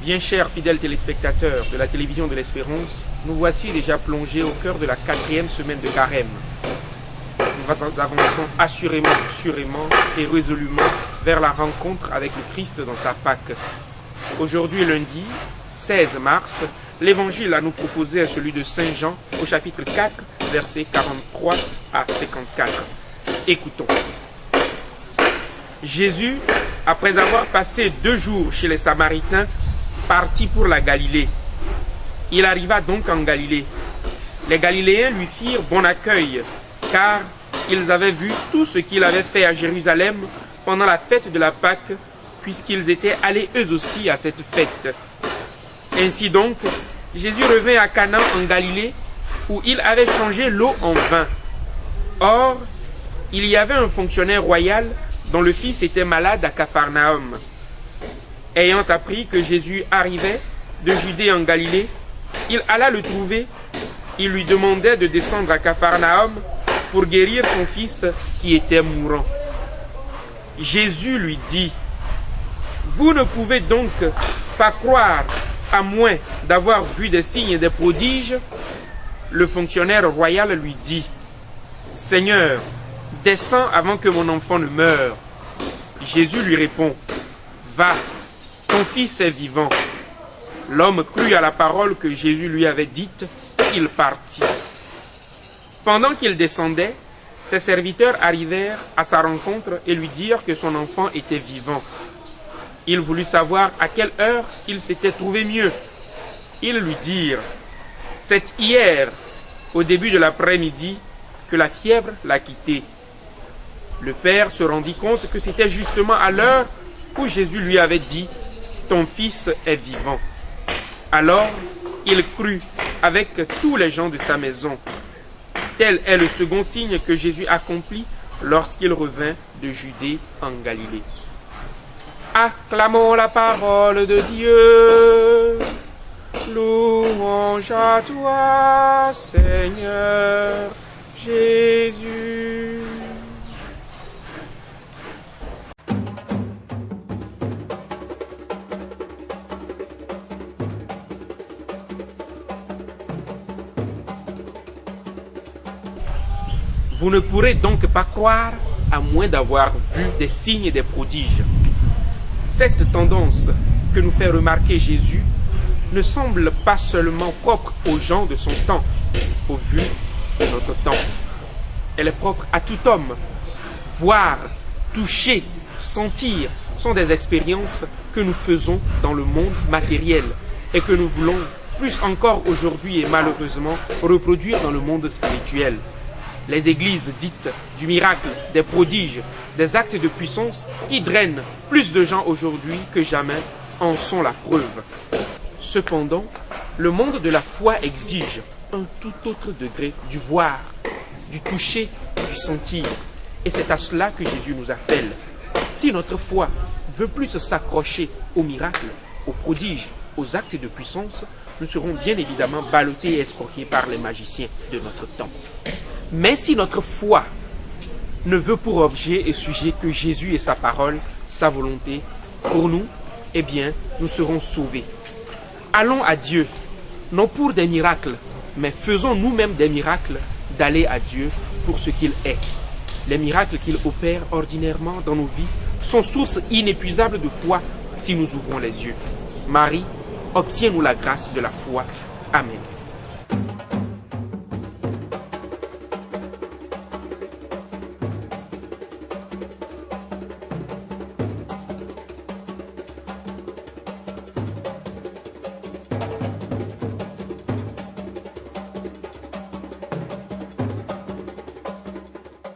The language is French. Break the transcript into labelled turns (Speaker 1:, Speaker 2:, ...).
Speaker 1: Bien chers fidèles téléspectateurs de la télévision de l'Espérance, nous voici déjà plongés au cœur de la 4e semaine de Carême. Nous avançons assurément, sûrement et résolument vers la rencontre avec le Christ dans sa Pâque. Aujourd'hui, lundi 16 mars, l'évangile à nous proposer est celui de Saint Jean au chapitre 4, versets 43 à 54. Écoutons. Jésus, après avoir passé 2 jours chez les Samaritains, partit pour la Galilée. Il arriva donc en Galilée. Les Galiléens lui firent bon accueil, car ils avaient vu tout ce qu'il avait fait à Jérusalem pendant la fête de la Pâque, puisqu'ils étaient allés eux aussi à cette fête. Ainsi donc, Jésus revint à Cana en Galilée, où il avait changé l'eau en vin. Or, il y avait un fonctionnaire royal dont le fils était malade à Capharnaüm. Ayant appris que Jésus arrivait de Judée en Galilée, il alla le trouver. Il lui demandait de descendre à Capharnaüm pour guérir son fils qui était mourant. Jésus lui dit: « Vous ne pouvez donc pas croire à moins d'avoir vu des signes et des prodiges ?» Le fonctionnaire royal lui dit: « Seigneur, descends avant que mon enfant ne meure. » Jésus lui répond: « Va, ton fils est vivant. » L'homme crut à la parole que Jésus lui avait dite, il partit. Pendant qu'il descendait, ses serviteurs arrivèrent à sa rencontre et lui dirent que son enfant était vivant. Il voulut savoir à quelle heure il s'était trouvé mieux. Ils lui dirent: « C'est hier, au début de l'après-midi, que la fièvre l'a quitté. » Le père se rendit compte que c'était justement à l'heure où Jésus lui avait dit: « Ton fils est vivant. » Alors, il crut avec tous les gens de sa maison. Tel est le second signe que Jésus accomplit lorsqu'il revint de Judée en Galilée. Acclamons la parole de Dieu. Louange à toi, Seigneur Jésus. Vous ne pourrez donc pas croire à moins d'avoir vu des signes et des prodiges. Cette tendance que nous fait remarquer Jésus ne semble pas seulement propre aux gens de son temps, au vu de notre temps. Elle est propre à tout homme. Voir, toucher, sentir sont des expériences que nous faisons dans le monde matériel et que nous voulons plus encore aujourd'hui et malheureusement reproduire dans le monde spirituel. Les églises dites du miracle, des prodiges, des actes de puissance qui drainent plus de gens aujourd'hui que jamais en sont la preuve. Cependant, le monde de la foi exige un tout autre degré du voir, du toucher, du sentir. Et c'est à cela que Jésus nous appelle. Si notre foi veut plus s'accrocher aux miracles, aux prodiges, aux actes de puissance, nous serons bien évidemment ballottés et escroqués par les magiciens de notre temps. Mais si notre foi ne veut pour objet et sujet que Jésus et sa parole, sa volonté, pour nous, eh bien, nous serons sauvés. Allons à Dieu, non pour des miracles, mais faisons nous-mêmes des miracles d'aller à Dieu pour ce qu'il est. Les miracles qu'il opère ordinairement dans nos vies sont source inépuisable de foi si nous ouvrons les yeux. Marie, obtiens-nous la grâce de la foi. Amen.